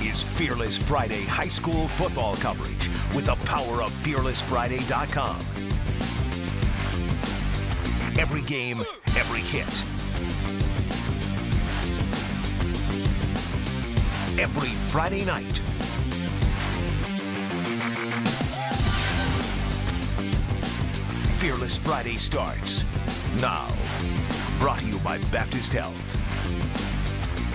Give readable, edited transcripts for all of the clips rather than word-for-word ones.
is Fearless Friday high school football coverage with the power of FearlessFriday.com. Every game, every hit. Every Friday night. Fearless Friday starts now. Brought to you by Baptist Health.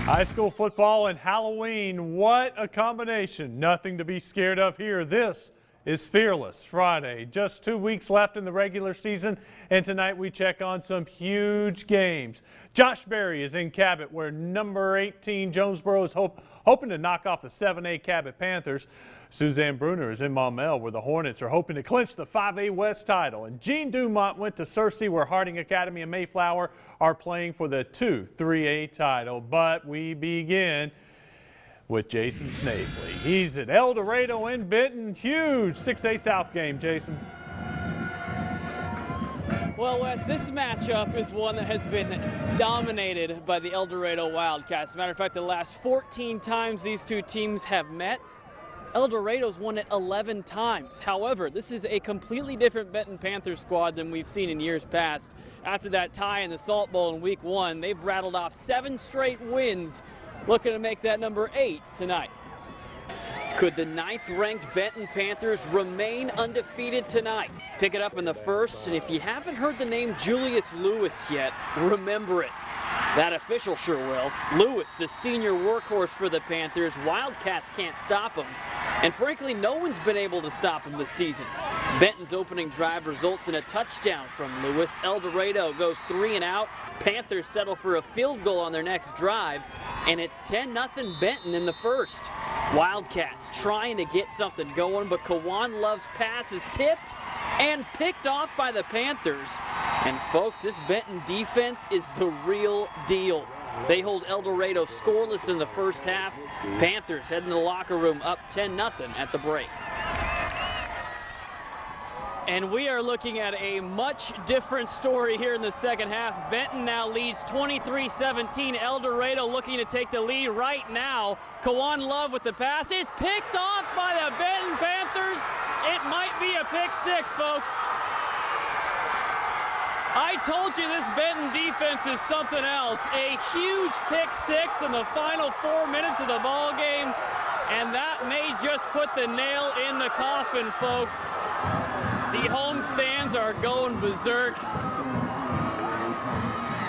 High school football and Halloween, what a combination. Nothing to be scared of here. This is Fearless Friday. Just 2 weeks left in the regular season, and tonight we check on some huge games. Josh Berry is in Cabot, where number 18 Jonesboro is hoping to knock off the 7A Cabot Panthers. Suzanne Bruner is in Maumelle, where the Hornets are hoping to clinch the 5A West title. And Jean Dumont went to Searcy, where Harding Academy and Mayflower are playing for the 2-3A title. But we begin with Jason Snavely. He's at El Dorado in Benton. Huge 6A South game, Jason. Well, Wes, this matchup is one that has been dominated by the El Dorado Wildcats. As a matter of fact, the last 14 times these two teams have met, El Dorado's won it 11 times. However, this is a completely different Benton Panthers squad than we've seen in years past. After that tie in the Salt Bowl in week 1, they've rattled off 7 straight wins, looking to make that number 8 tonight. Could the 9th-ranked Benton Panthers remain undefeated tonight? Pick it up in the first, and if you haven't heard the name Julius Lewis yet, remember it. That official sure will. Lewis, the senior workhorse for the Panthers. Wildcats can't stop him. And frankly, no one's been able to stop him this season. Benton's opening drive results in a touchdown from Lewis. El Dorado goes 3 and out. Panthers settle for a field goal on their next drive, and it's 10-0 Benton in the first. Wildcats trying to get something going, but Kawan Love's pass is tipped and picked off by the Panthers. And folks, this Benton defense is the real deal. They hold El Dorado scoreless in the first half. Panthers head in the locker room up 10-0 at the break. And we are looking at a much different story here in the second half. Benton now leads 23-17. El Dorado looking to take the lead right now. Kawan Love with the pass is picked off by the Benton Panthers. It might be a pick 6, folks. I told you this Benton defense is something else. A huge pick 6 in the final 4 minutes of the ball game, and that may just put the nail in the coffin, folks. The home stands are going berserk.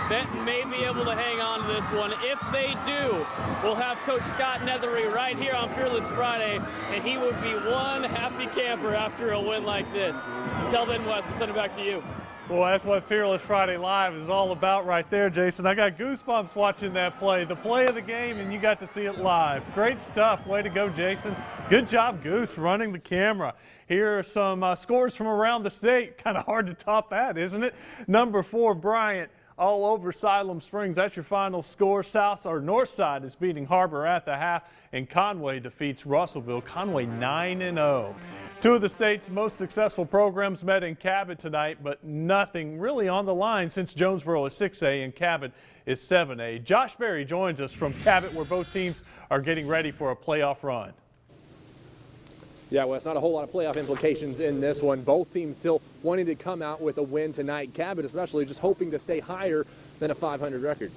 Benton may be able to hang on to this one. If they do, we'll have Coach Scott Nethery right here on Fearless Friday, and he would be one happy camper after a win like this. Until then, Wes, I'll send it back to you. Well, that's what Fearless Friday Live is all about right there, Jason. I got goosebumps watching that play, the play of the game, and you got to see it live. Great stuff. Way to go, Jason. Good job, Goose, running the camera. Here are some scores from around the state. Kind of hard to top that, isn't it? Number 4, Bryant, all over Siloam Springs. That's your final score. North Side is beating Harbor at the half, and Conway defeats Russellville. Conway 9-0. 2 of the state's most successful programs met in Cabot tonight, but nothing really on the line since Jonesboro is 6A and Cabot is 7A. Josh Berry joins us from Cabot, where both teams are getting ready for a playoff run. Yeah, well, it's not a whole lot of playoff implications in this one. Both teams still wanting to come out with a win tonight. Cabot especially just hoping to stay higher than a 500 record.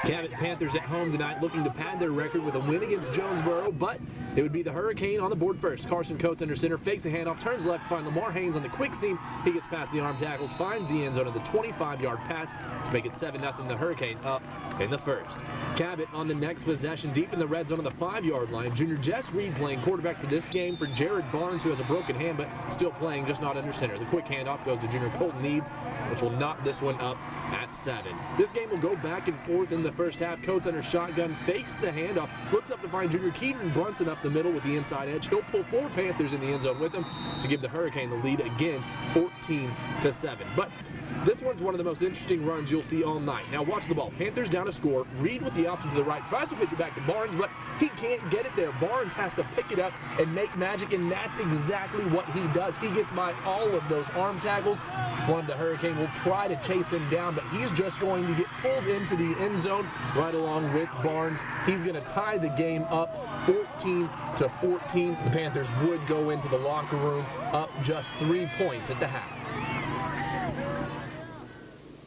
Cabot Panthers at home tonight looking to pad their record with a win against Jonesboro, but it would be the Hurricane on the board first. Carson Coates under center, fakes a handoff, turns left to find Lamar Haynes on the quick seam. He gets past the arm tackles, finds the end zone of the 25-yard pass to make it 7-0 the Hurricane up in the first. Cabot on the next possession deep in the red zone on the 5-yard line. Junior Jess Reed playing quarterback for this game for Jared Barnes, who has a broken hand but still playing, just not under center. The quick handoff goes to junior Colton Needs, which will knock this one up at 7. This game will go back and forth in the first half. Coates under shotgun, fakes the handoff, looks up to find junior Kedron Brunson up the middle with the inside edge. He'll pull 4 Panthers in the end zone with him to give the Hurricane the lead again, 14-7. But this one's one of the most interesting runs you'll see all night. Now watch the ball. Panthers down a score. Reed with the option to the right, tries to pitch it back to Barnes, but he can't get it there. Barnes has to pick it up and make magic, and that's exactly what he does. He gets by all of those arm tackles One of the Hurricane will try to chase him down, but he's just going to get pulled into the end zone right along with Barnes. He's going to tie the game up 14-14. The Panthers would go into the locker room up just 3 points at the half.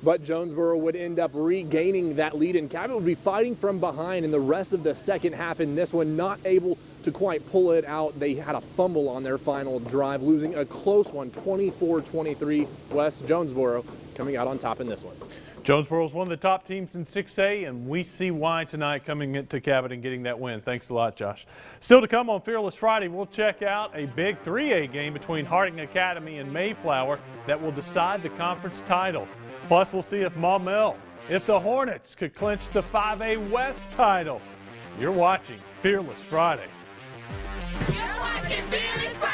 But Jonesboro would end up regaining that lead, and Cabot would be fighting from behind in the rest of the second half in this one, not able to quite pull it out. They had a fumble on their final drive, losing a close one, 24-23. West Jonesboro coming out on top in this one. Jonesboro is one of the top teams in 6A, and we see why tonight coming into Cabot and getting that win. Thanks a lot, Josh. Still to come on Fearless Friday, we'll check out a big 3A game between Harding Academy and Mayflower that will decide the conference title. Plus, we'll see if Maumelle, if the Hornets could clinch the 5A West title. You're watching Fearless Friday. You're watching Fearless Friday.